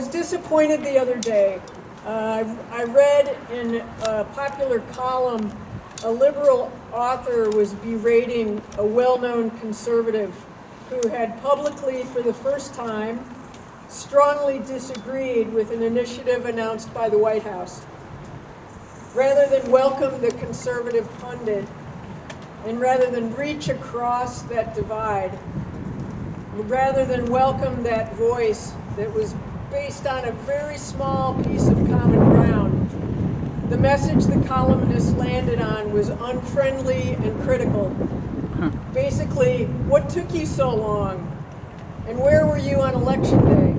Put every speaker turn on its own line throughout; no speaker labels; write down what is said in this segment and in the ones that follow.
was disappointed the other day. I read in a popular column a liberal author was berating a well-known conservative who had publicly, for the first time, strongly disagreed with an initiative announced by the White House. Rather than welcome the conservative pundit, and rather than reach across that divide, rather than welcome that voice that was based on a very small piece of common ground, the message the columnist landed on was unfriendly and critical. Basically, what took you so long? And where were you on election day?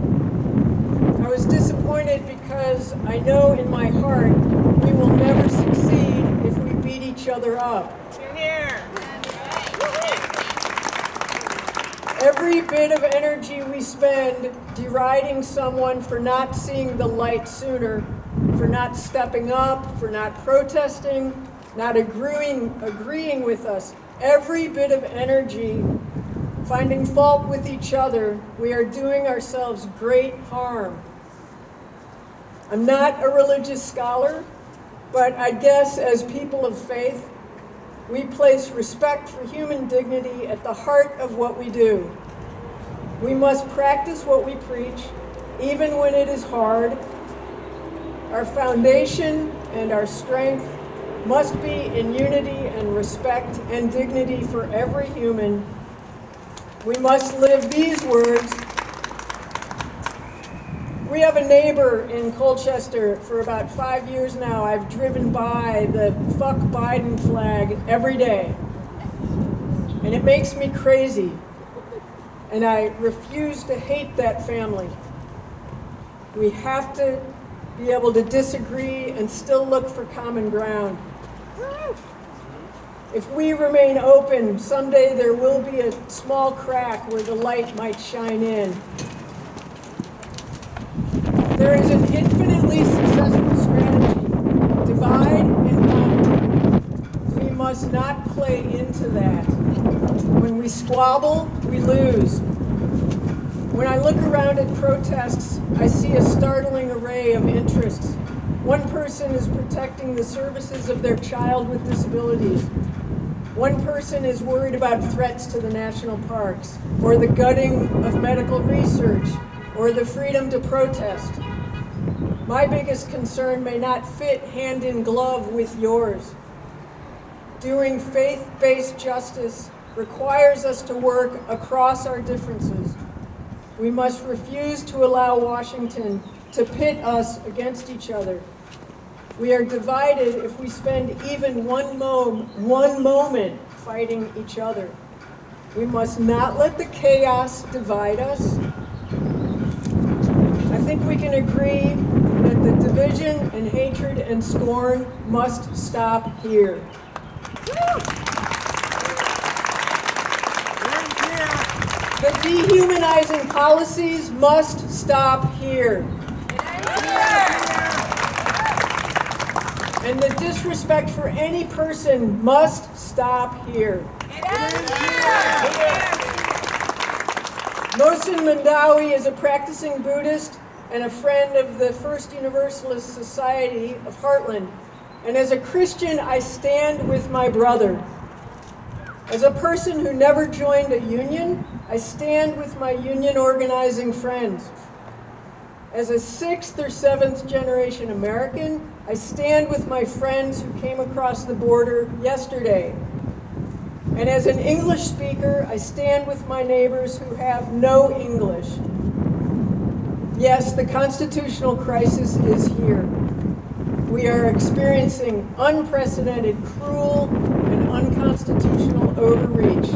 I was disappointed because I know in my heart we will never succeed if we beat each other up.
Here.
Every bit of energy we spend deriding someone for not seeing the light sooner, for not stepping up, for not protesting, not agreeing with us, every bit of energy finding fault with each other, we are doing ourselves great harm. I'm not a religious scholar, but I guess as people of faith, we place respect for human dignity at the heart of what we do. We must practice what we preach, even when it is hard. Our foundation and our strength must be in unity and respect and dignity for every human. We must live these words. We have a neighbor in Colchester for about 5 years now. I've driven by the "fuck Biden" flag every day. And it makes me crazy. And I refuse to hate that family. We have to be able to disagree and still look for common ground. If we remain open, someday there will be a small crack where the light might shine in. There is an infinitely successful strategy: divide and conquer. We must not play into that. When we squabble, we lose. When I look around at protests, I see a startling array of interests. One person is protecting the services of their child with disabilities. One person is worried about threats to the national parks, or the gutting of medical research, or the freedom to protest. My biggest concern may not fit hand in glove with yours. Doing faith-based justice requires us to work across our differences. We must refuse to allow Washington to pit us against each other. We are divided if we spend even one moment fighting each other. We must not let the chaos divide us. I think we can agree that the division and hatred and scorn must stop here. The dehumanizing policies must stop here. And the disrespect for any person must stop here. Mohsen Mandawi is a practicing Buddhist and a friend of the First Universalist Society of Heartland. And as a Christian, I stand with my brother. As a person who never joined a union, I stand with my union organizing friends. As a 6th or 7th generation American, I stand with my friends who came across the border yesterday. And as an English speaker, I stand with my neighbors who have no English. Yes, the constitutional crisis is here. We are experiencing unprecedented, cruel, and unconstitutional overreach.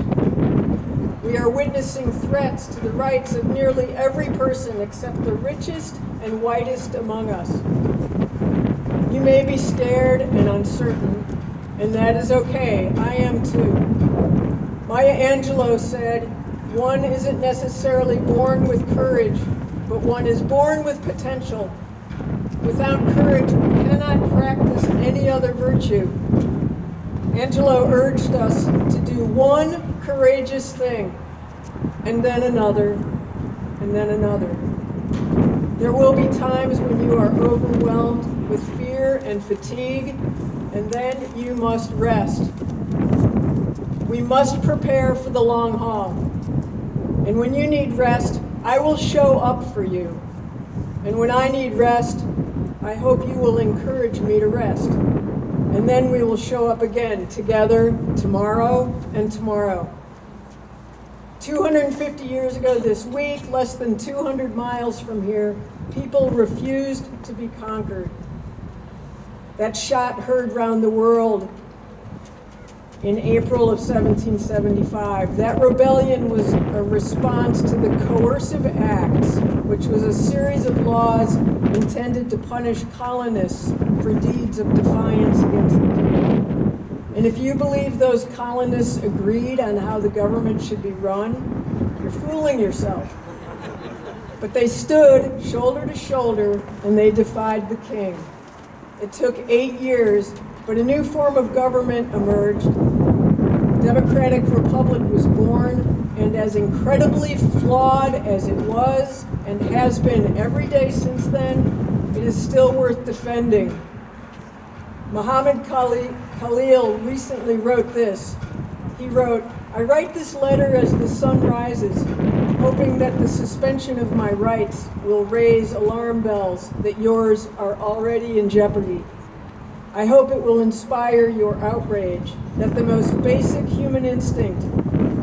We are witnessing threats to the rights of nearly every person except the richest and whitest among us. You may be scared and uncertain, and that is okay. I am too. Maya Angelou said, "One isn't necessarily born with courage, but one is born with potential. Without courage, we cannot practice any other virtue." Angelou urged us to do one courageous thing, and then another, and then another. There will be times when you are overwhelmed with fear and fatigue, and then you must rest. We must prepare for the long haul. And when you need rest, I will show up for you. And when I need rest, I hope you will encourage me to rest. And then we will show up again together tomorrow and tomorrow. 250 years ago this week, less than 200 miles from here, people refused to be conquered. That shot heard round the world in April of 1775. That rebellion was a response to the Coercive Acts, which was a series of laws intended to punish colonists for deeds of defiance against the king. And if you believe those colonists agreed on how the government should be run, you're fooling yourself. But they stood shoulder to shoulder and they defied the king. It took 8 years, but a new form of government emerged. Democratic Republic was born, and as incredibly flawed as it was and has been every day since then, it is still worth defending. Muhammad Khalil recently wrote this. He wrote, "I write this letter as the sun rises, hoping that the suspension of my rights will raise alarm bells that yours are already in jeopardy. I hope it will inspire your outrage that the most basic human instinct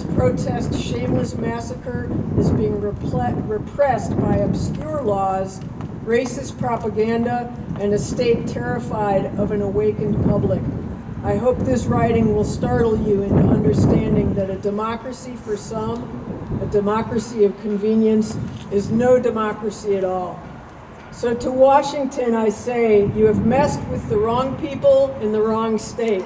to protest shameless massacre is being repressed by obscure laws, racist propaganda, and a state terrified of an awakened public. I hope this writing will startle you into understanding that a democracy for some, a democracy of convenience, is no democracy at all. So to Washington, I say, you have messed with the wrong people in the wrong state."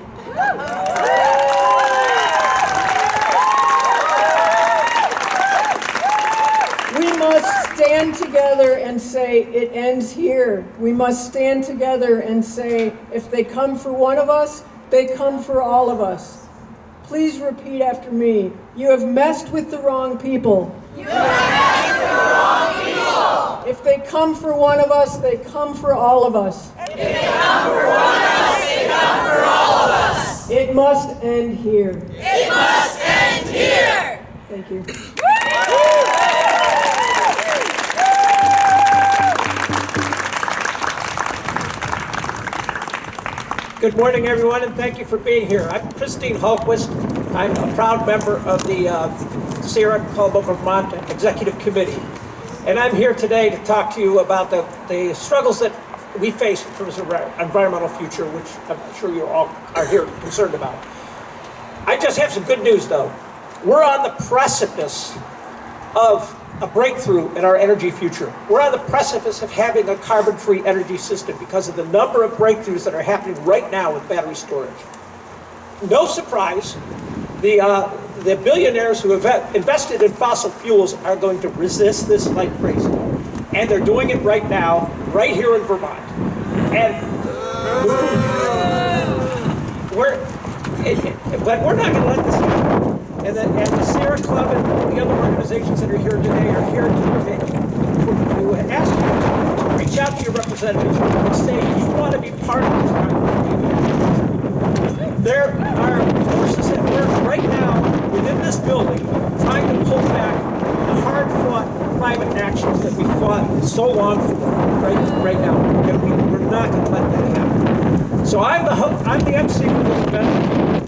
We must stand together and say, it ends here. We must stand together and say, if they come for one of us, they come for all of us. Please repeat after me. You have messed with the wrong people. You have messed with the wrong people. If they come for one of us, they come for all of us. If they come for one of us, they come for all of us. It must end here. It must end here. Thank you.
Good morning, everyone, and thank you for being here. I'm Christine Hultquist. I'm a proud member of the Sierra Club of Vermont Executive Committee. And I'm here today to talk to you about the struggles that we face in terms of our environmental future, which I'm sure you all are here concerned about. I just have some good news, though. We're on the precipice of a breakthrough in our energy future. We're on the precipice of having a carbon-free energy system because of the number of breakthroughs that are happening right now with battery storage. No surprise, the billionaires who have invested in fossil fuels are going to resist this like crazy. And they're doing it right now, right here in Vermont. But we're not going to let this happen. And the Sierra Club and the other organizations that are here today are here to ask you to reach out to your representatives and say you want to be part of this conversation. There are forces at work right now within this building trying to pull back the hard-fought climate actions that we fought so long for right now. And we're not going to let that happen. So I'm the MC for this event.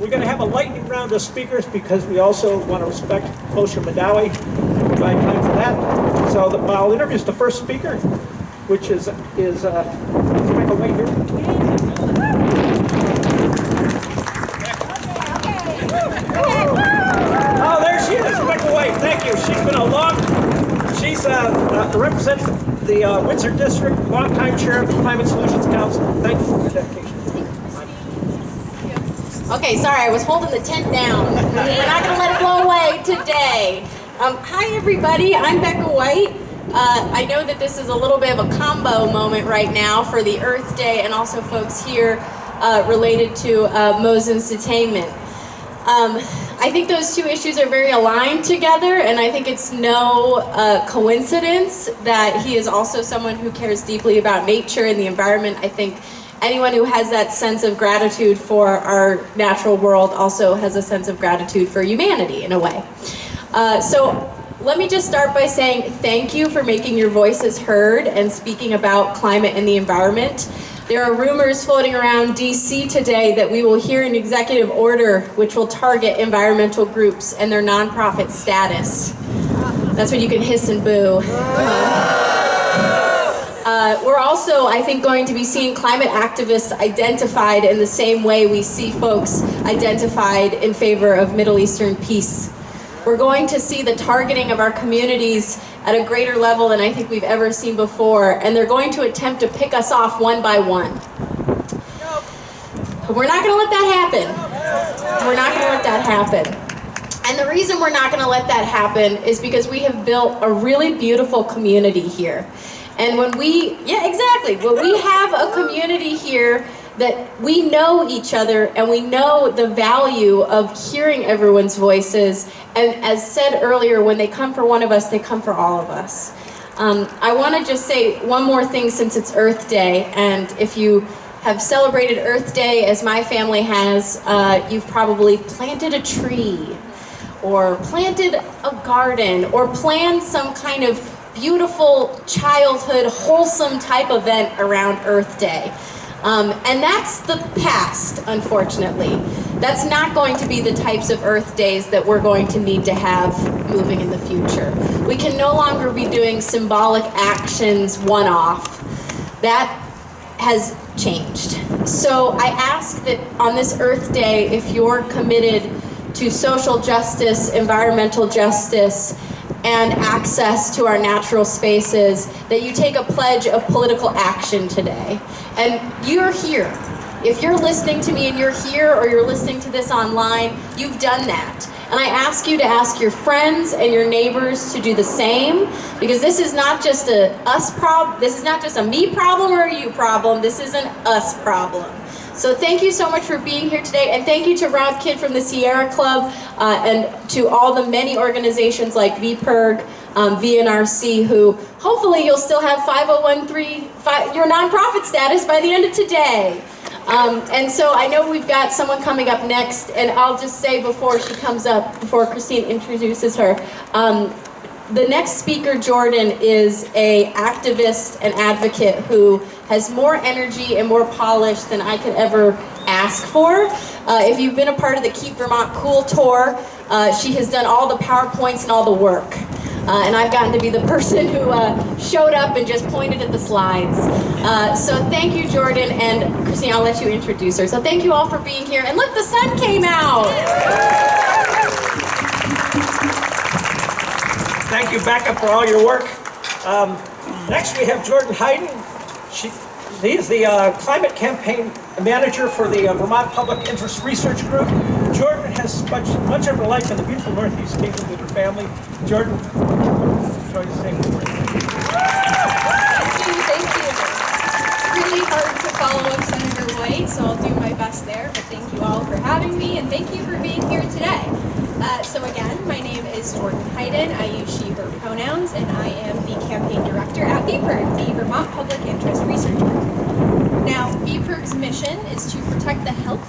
We're going to have a lightning round of speakers because we also want to respect Moshe Madawi and provide time for that. So I'll introduce the first speaker, which is Rebecca White here. Oh, there she is, Rebecca White. Thank you. She's represents the Windsor District, longtime chair of the Climate Solutions Council. Thank you for your dedication.
Okay, sorry, I was holding the tent down. We're not going to let it blow away today. Hi, everybody. I'm Becca White. I know that this is a little bit of a combo moment right now for the Earth Day and also folks here related to Moses Entertainment. I think those two issues are very aligned together, and I think it's no coincidence that he is also someone who cares deeply about nature and the environment. I think anyone who has that sense of gratitude for our natural world also has a sense of gratitude for humanity in a way. So let me just start by saying thank you for making your voices heard and speaking about climate and the environment. There are rumors floating around DC today that we will hear an executive order which will target environmental groups and their nonprofit status. That's when you can hiss and boo. We're also, I think, going to be seeing climate activists identified in the same way we see folks identified in favor of Middle Eastern peace. We're going to see the targeting of our communities at a greater level than I think we've ever seen before, and they're going to attempt to pick us off one by one. But we're not going to let that happen. We're not going to let that happen. And the reason we're not going to let that happen is because we have built a really beautiful community here. And when we have a community here that we know each other and we know the value of hearing everyone's voices. And as said earlier, when they come for one of us, they come for all of us. I want to just say one more thing since it's Earth Day. And if you have celebrated Earth Day as my family has, you've probably planted a tree or planted a garden or planned some kind of beautiful childhood wholesome type event around Earth Day. And that's the past, unfortunately. That's not going to be the types of Earth Days that we're going to need to have moving in the future. We can no longer be doing symbolic actions one-off. That has changed. So I ask that on this Earth Day, if you're committed to social justice, environmental justice, and access to our natural spaces, that you take a pledge of political action today. And you're here. If you're listening to me and you're here or you're listening to this online, you've done that. And I ask you to ask your friends and your neighbors to do the same, because this is not just a us problem, this is not just a me problem or a you problem, this is an us problem. So thank you so much for being here today, and thank you to Rob Kidd from the Sierra Club and to all the many organizations like VPIRG, VNRC, who hopefully you'll still have 501(c)(3), your nonprofit status by the end of today. And so I know we've got someone coming up next, and I'll just say before she comes up, before Christine introduces her, the next speaker, Jordan, is an activist and advocate who has more energy and more polish than I could ever ask for. If you've been a part of the Keep Vermont Cool tour, she has done all the PowerPoints and all the work. And I've gotten to be the person who showed up and just pointed at the slides. So thank you, Jordan, and Christine, I'll let you introduce her. So thank you all for being here. And look, the sun came out!
Thank you, Becca, for all your work. Next, we have Jordan Hayden. He is the climate campaign manager for the Vermont Public Interest Research Group. Jordan has spent much of her life in the beautiful Northeast Kingdom with her family. Jordan, enjoy the same word.
Thank you. Really hard to follow up Senator White, so I'll do my best there. But thank you all for having me, and thank you for being here today. So again, my name is Jordan Hayden. I use she, her pronouns, and I am the campaign director at VPIRG, the Vermont Public Interest Research Group. Now, VPIRG's mission is to protect the health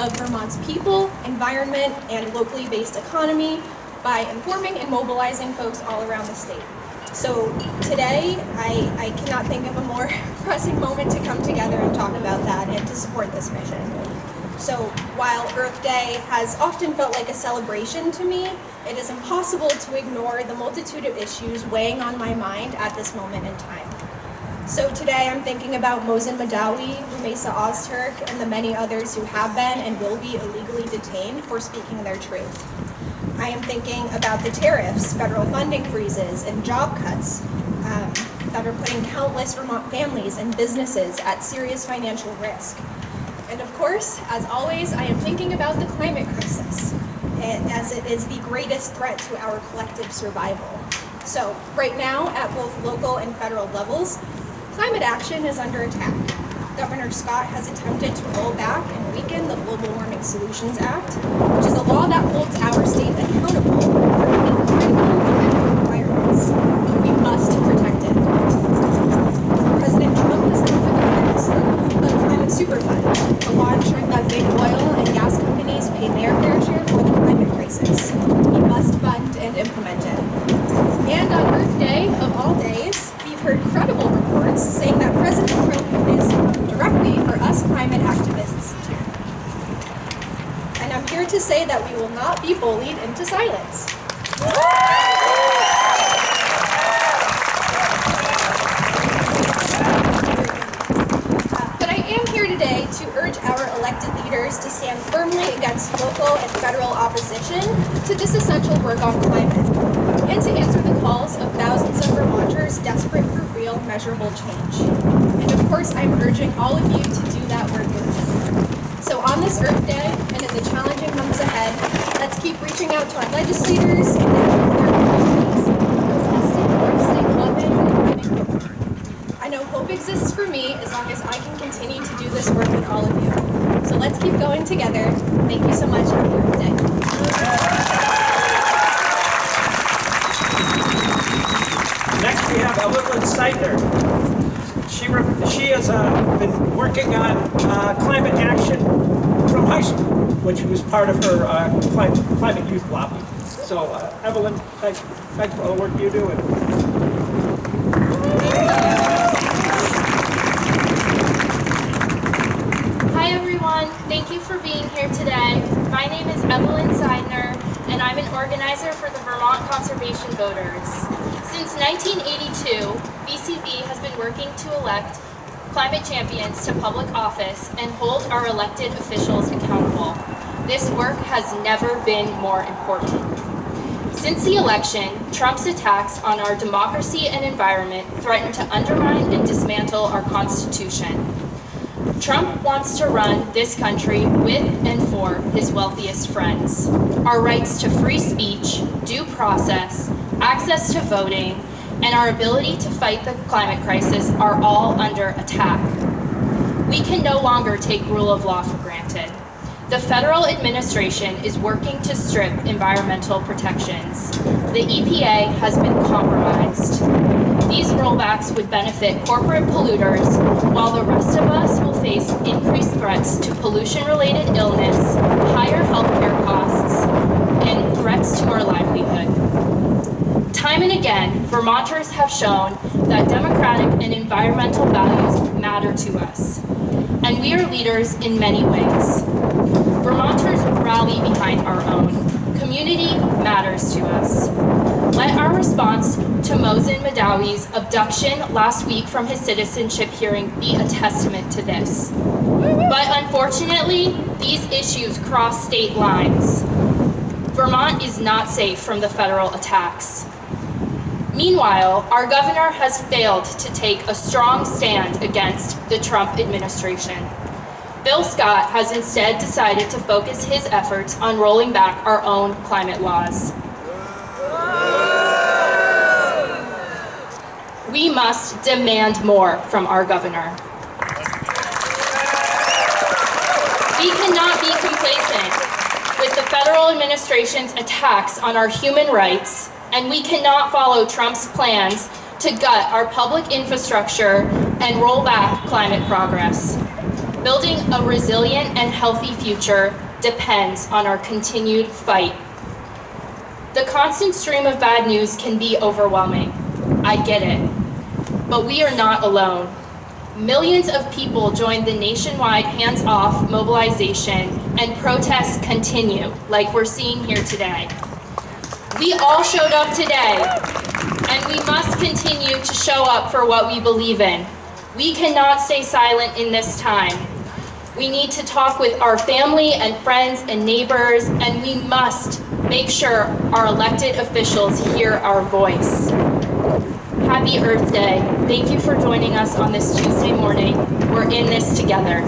of Vermont's people, environment, and locally based economy by informing and mobilizing folks all around the state. So today, I cannot think of a more pressing moment to come together and talk about that and to support this mission. So while Earth Day has often felt like a celebration to me, it is impossible to ignore the multitude of issues weighing on my mind at this moment in time. So today I'm thinking about Mosin Madawi, Rumesa Ozturk, and the many others who have been and will be illegally detained for speaking their truth. I am thinking about the tariffs, federal funding freezes, and job cuts that are putting countless Vermont families and businesses at serious financial risk. And of course, as always, I am thinking about the climate crisis, as it is the greatest threat to our collective survival. So right now, at both local and federal levels, climate action is under attack. Governor Scott has attempted to roll back and weaken the Global Warming Solutions Act, which is a law that holds our state accountable for meeting critical environmental requirements. We must protect it. President Trump has come for the purpose of the Climate Superfund, a law ensuring that big oil and gas companies pay their fair share for the climate crisis. We must fund and implement it. And on Earth Day, of all days, we've heard credible reports saying that President Trump is coming directly for us climate activists too. And I'm here to say that we will not be bullied into silence. But I am here today to urge our elected leaders to stand firmly against local and federal opposition to this essential work on climate, and to answer the calls of thousands of Vermonters desperate for real, measurable change. And of course, I'm urging all of you to do that work with me. So on this Earth Day, and in the challenging months ahead, let's keep reaching out to our legislators and their communities, protesting for stay climate and getting hope. I know hope exists for me as long as I can continue to do this work with all of you. So let's keep going together. Thank you so much. Happy Earth Day.
Next, we have Evelyn Seidner. She has been working on climate action from high school, which was part of her climate youth lobby. So, Evelyn, thanks for all the work you do.
Hi everyone, thank you for being here today. My name is Evelyn Seidner, and I'm an organizer for the Vermont Conservation Voters. Since 1982, VCV has been working to elect climate champions to public office and hold our elected officials accountable. This work has never been more important. Since the election, Trump's attacks on our democracy and environment threaten to undermine and dismantle our Constitution. Trump wants to run this country with and for his wealthiest friends. Our rights to free speech, due process, access to voting, and our ability to fight the climate crisis are all under attack. We can no longer take rule of law for granted. The federal administration is working to strip environmental protections. The EPA has been compromised. These rollbacks would benefit corporate polluters, while the rest of us will face increased threats to pollution-related illness, higher healthcare costs, and threats to our livelihood. Time and again, Vermonters have shown that democratic and environmental values matter to us, and we are leaders in many ways. Vermonters rally behind our own. Community matters to us. Let our response to Mosin Madawi's abduction last week from his citizenship hearing be a testament to this. But unfortunately, these issues cross state lines. Vermont is not safe from the federal attacks. Meanwhile, our governor has failed to take a strong stand against the Trump administration. Bill Scott has instead decided to focus his efforts on rolling back our own climate laws. We must demand more from our governor. We cannot be complacent with the federal administration's attacks on our human rights, and we cannot follow Trump's plans to gut our public infrastructure and roll back climate progress. Building a resilient and healthy future depends on our continued fight. The constant stream of bad news can be overwhelming. I get it. But we are not alone. Millions of people joined the nationwide hands-off mobilization, and protests continue, like we're seeing here today. We all showed up today, and we must continue to show up for what we believe in. We cannot stay silent in this time. We need to talk with our family and friends and neighbors, and we must make sure our elected officials hear our voice. Happy Earth Day. Thank you for joining us on this Tuesday morning. We're in this together.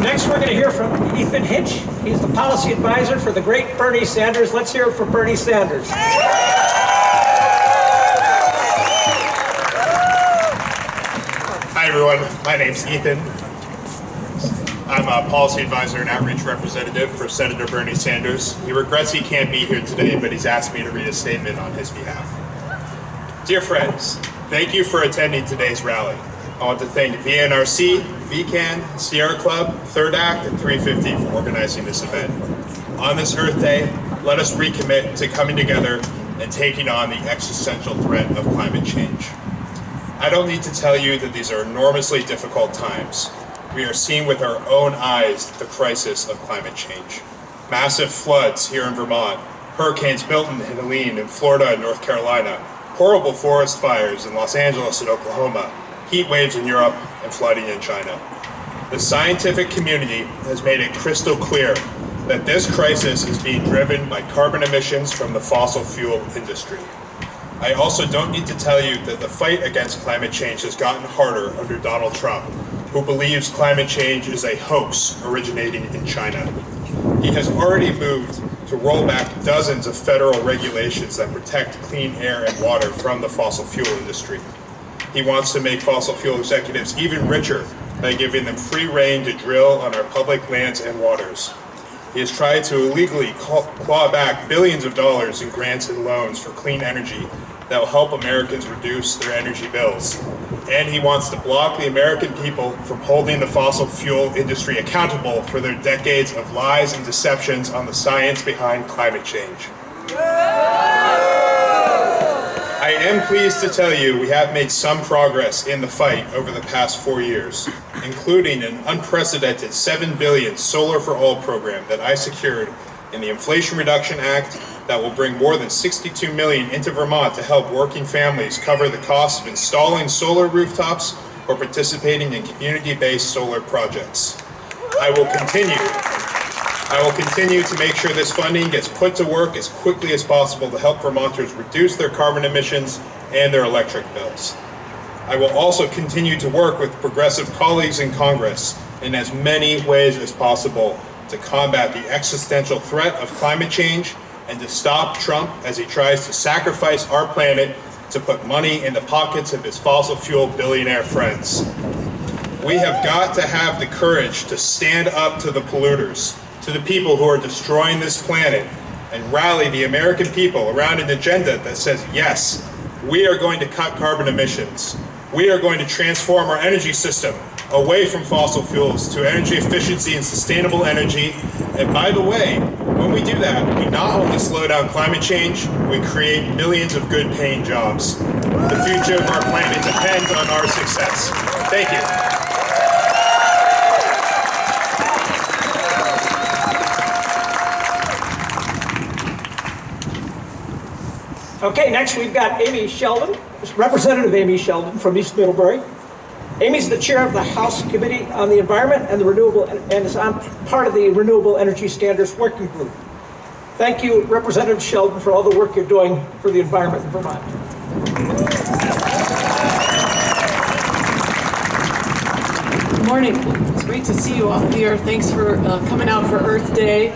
Next, we're going to hear from Ethan Hitch. He's the policy advisor for the great Bernie Sanders. Let's hear it for Bernie Sanders.
Hi everyone, my name's Ethan. I'm a policy advisor and outreach representative for Senator Bernie Sanders. He regrets he can't be here today, but he's asked me to read a statement on his behalf. Dear friends, thank you for attending today's rally. I want to thank VNRC, VCAN, Sierra Club, Third Act, and 350 for organizing this event. On this Earth Day, let us recommit to coming together and taking on the existential threat of climate change. I don't need to tell you that these are enormously difficult times. We are seeing with our own eyes the crisis of climate change. Massive floods here in Vermont, hurricanes Milton and Helene in Florida and North Carolina, horrible forest fires in Los Angeles and Oklahoma, heat waves in Europe, and flooding in China. The scientific community has made it crystal clear that this crisis is being driven by carbon emissions from the fossil fuel industry. I also don't need to tell you that the fight against climate change has gotten harder under Donald Trump, who believes climate change is a hoax originating in China. He has already moved to roll back dozens of federal regulations that protect clean air and water from the fossil fuel industry. He wants to make fossil fuel executives even richer by giving them free rein to drill on our public lands and waters. He has tried to illegally claw back billions of dollars in grants and loans for clean energy that will help Americans reduce their energy bills. And he wants to block the American people from holding the fossil fuel industry accountable for their decades of lies and deceptions on the science behind climate change. I am pleased to tell you we have made some progress in the fight over the past 4 years, including an unprecedented $7 billion Solar for All program that I secured in the Inflation Reduction Act that will bring more than $62 million into Vermont to help working families cover the cost of installing solar rooftops or participating in community-based solar projects. I will continue to make sure this funding gets put to work as quickly as possible to help Vermonters reduce their carbon emissions and their electric bills. I will also continue to work with progressive colleagues in Congress in as many ways as possible to combat the existential threat of climate change and to stop Trump as he tries to sacrifice our planet to put money in the pockets of his fossil fuel billionaire friends. We have got to have the courage to stand up to the polluters, to the people who are destroying this planet, and rally the American people around an agenda that says, yes, we are going to cut carbon emissions. We are going to transform our energy system away from fossil fuels to energy efficiency and sustainable energy. And by the way, when we do that, we not only slow down climate change, we create millions of good paying jobs. The future of our planet depends on our success. Thank you.
Okay, next we've got Amy Sheldon, Representative Amy Sheldon from East Middlebury. Amy's the chair of the House Committee on the Environment and the Renewable, and is on part of the Renewable Energy Standards Working Group. Thank you, Representative Sheldon, for all the work you're doing for the environment in Vermont.
Good morning. It's great to see you all here. Thanks for coming out for Earth Day,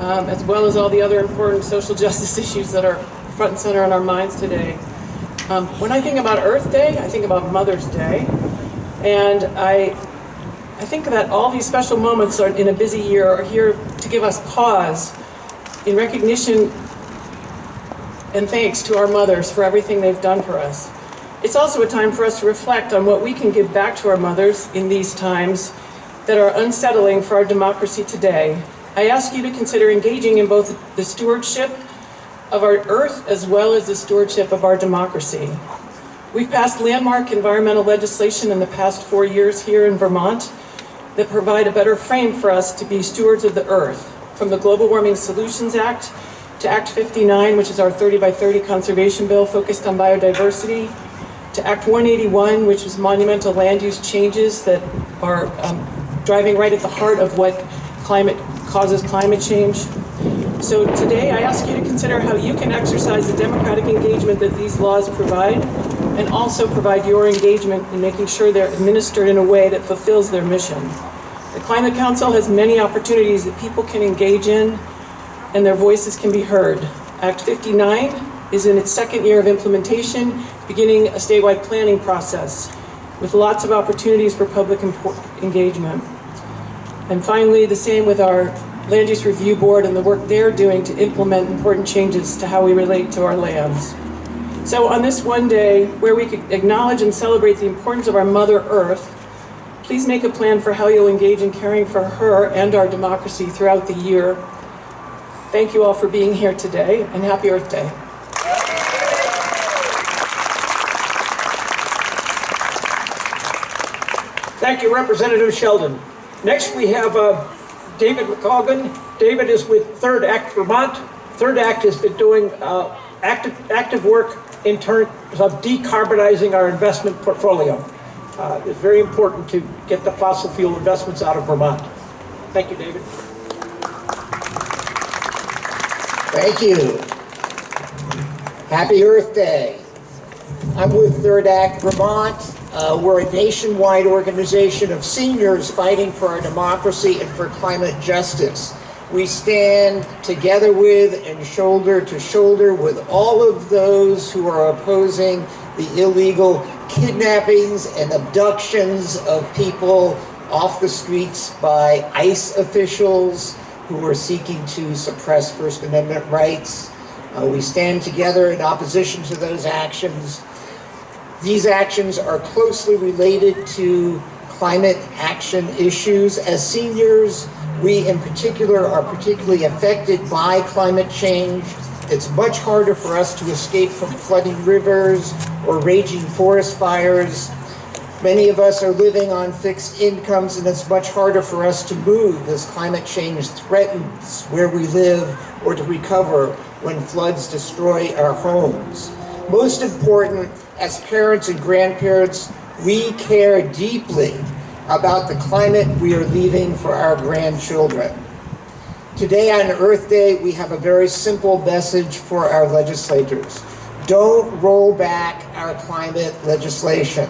as well as all the other important social justice issues that are front and center on our minds today. When I think about Earth Day, I think about Mother's Day. And I think that all these special moments in a busy year are here to give us pause in recognition and thanks to our mothers for everything they've done for us. It's also a time for us to reflect on what we can give back to our mothers in these times that are unsettling for our democracy today. I ask you to consider engaging in both the stewardship of our Earth as well as the stewardship of our democracy. We've passed landmark environmental legislation in the past 4 years here in Vermont that provide a better frame for us to be stewards of the Earth, from the Global Warming Solutions Act to Act 59, which is our 30 by 30 conservation bill focused on biodiversity, to Act 181, which is monumental land use changes that are driving right at the heart of what causes climate change. So today I ask you to consider how you can exercise the democratic engagement that these laws provide, and also provide your engagement in making sure they're administered in a way that fulfills their mission. The Climate Council has many opportunities that people can engage in, and their voices can be heard. Act 59 is in its second year of implementation, beginning a statewide planning process. with lots of opportunities for public engagement. And finally, the same with our Land Use Review Board and the work they're doing to implement important changes to how we relate to our lands. So on this one day, where we could acknowledge and celebrate the importance of our Mother Earth, please make a plan for how you'll engage in caring for her and our democracy throughout the year. Thank you all for being here today, and happy Earth Day.
Thank you, Representative Sheldon. Next, we have David McColgan. David is with Third Act Vermont. Third Act has been doing active work in terms of decarbonizing our investment portfolio. It's very important to get the fossil fuel investments out of Vermont. Thank you, David.
Thank you. Happy Earth Day. I'm with Third Act Vermont. We're a nationwide organization of seniors fighting for our democracy and for climate justice. We stand together with and shoulder to shoulder with all of those who are opposing the illegal kidnappings and abductions of people off the streets by ICE officials who are seeking to suppress First Amendment rights. We stand together in opposition to those actions. These actions are closely related to climate action issues. As seniors, we in particular are particularly affected by climate change. It's much harder for us to escape from flooding rivers or raging forest fires. Many of us are living on fixed incomes, and it's much harder for us to move as climate change threatens where we live or to recover when floods destroy our homes. Most important, as parents and grandparents, we care deeply about the climate we are leaving for our grandchildren. Today on Earth Day, we have a very simple message for our legislators. Don't roll back our climate legislation.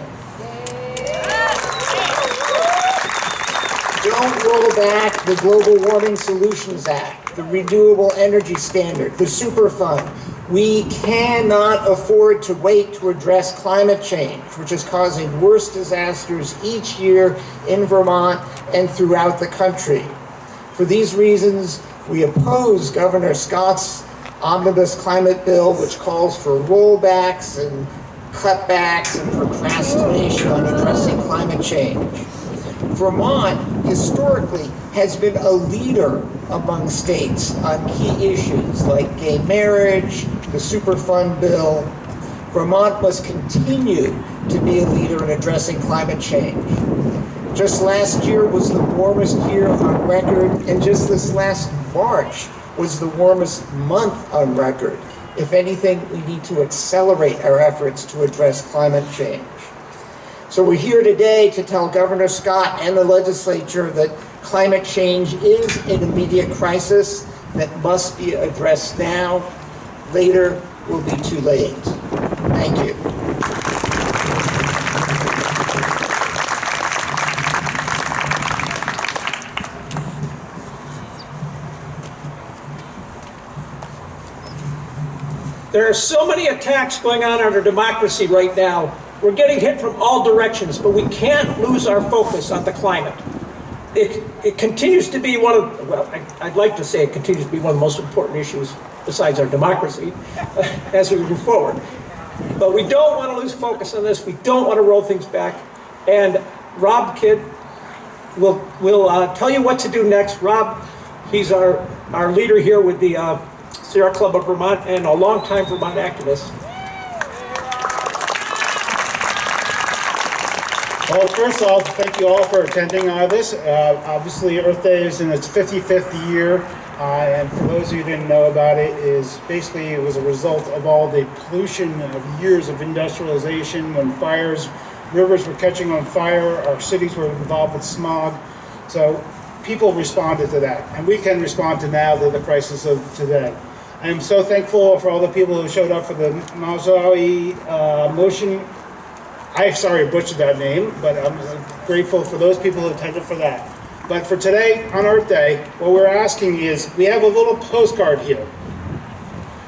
Don't roll back the Global Warming Solutions Act, the Renewable Energy Standard, the Superfund. We cannot afford to wait to address climate change, which is causing worse disasters each year in Vermont and throughout the country. For these reasons, we oppose Governor Scott's omnibus climate bill, which calls for rollbacks and cutbacks and procrastination on addressing climate change. Vermont historically has been a leader among states on key issues like gay marriage, the Superfund bill. Vermont must continue to be a leader in addressing climate change. Just last year was the warmest year on record, and just this last March was the warmest month on record. If anything, we need to accelerate our efforts to address climate change. So we're here today to tell Governor Scott and the legislature that climate change is an immediate crisis that must be addressed now. Later will be too late. Thank you.
There are so many attacks going on our democracy right now. We're getting hit from all directions, but we can't lose our focus on the climate. It continues to be one of, well, I'd like to say it continues to be one of the most important issues besides our democracy as we move forward. But we don't want to lose focus on this. We don't want to roll things back. And Rob Kidd will tell you what to do next. Rob, he's our leader here with the Sierra Club of Vermont and a longtime Vermont activist.
Well, first off, thank you all for attending this. Obviously, Earth Day is in its 55th year, and for those of you who didn't know about it, it was a result of all the pollution of years of industrialization when rivers were catching on fire, our cities were involved with smog. So people responded to that, and we can respond to now the crisis of today. I am so thankful for all the people who showed up for the Maui motion. I'm sorry I butchered that name, but I'm grateful for those people who attended for that. But for today, on Earth Day, what we're asking is, we have a little postcard here.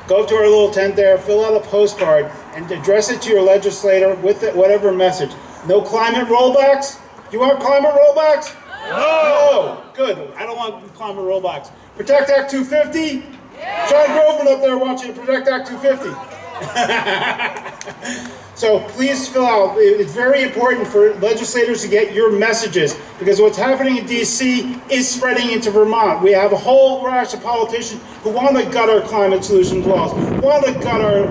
Go up to our little tent there, fill out a postcard, and address it to your legislator with whatever message. No climate rollbacks? Do you want climate rollbacks? No. Good. I don't want climate rollbacks. Protect Act 250? Yeah. John Groveman up there wants you to protect Act 250. So please fill out. It's very important for legislators to get your messages, because what's happening in DC is spreading into Vermont. We have a whole rash of politicians who want to gut our climate solutions laws, want to gut our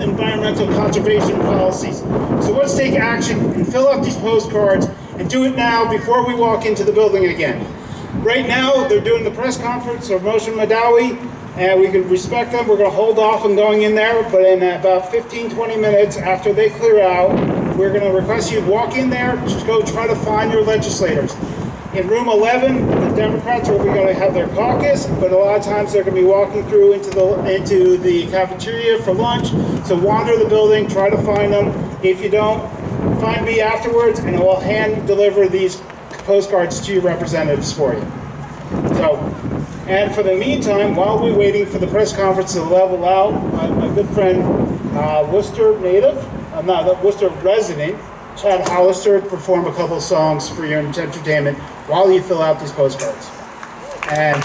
environmental conservation policies. So let's take action and fill out these postcards and do it now before we walk into the building again. Right now, they're doing the press conference of Moshe Madawi, and we can respect them. We're going to hold off on going in there, but in about 15-20 minutes after they clear out, we're going to request you walk in there, just go try to find your legislators. In room 11, the Democrats are going to have their caucus, but a lot of times they're going to be walking through into the cafeteria for lunch. So wander the building, try to find them. If you don't, find me afterwards, and I'll hand deliver these postcards to your representatives for you. So, and for the meantime, while we're waiting for the press conference to level out, my good friend, Worcester resident, Chad Hollister, perform a couple songs for your entertainment while you fill out these postcards. And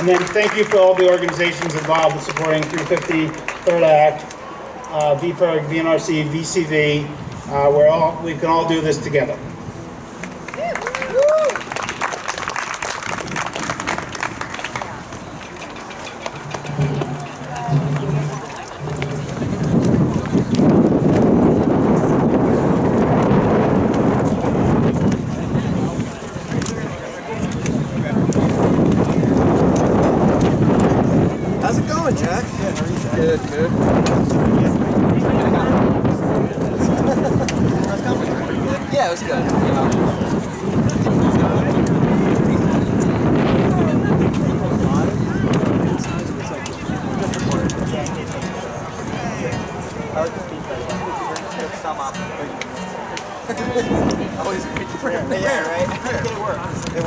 then thank you for all the organizations involved in supporting 350, Third Act, VPERG, VNRC, VCV. We can all do this together.
How's it going, Jack? Good, good. Yeah, it was good. Always a good friend. Yeah, right? It works.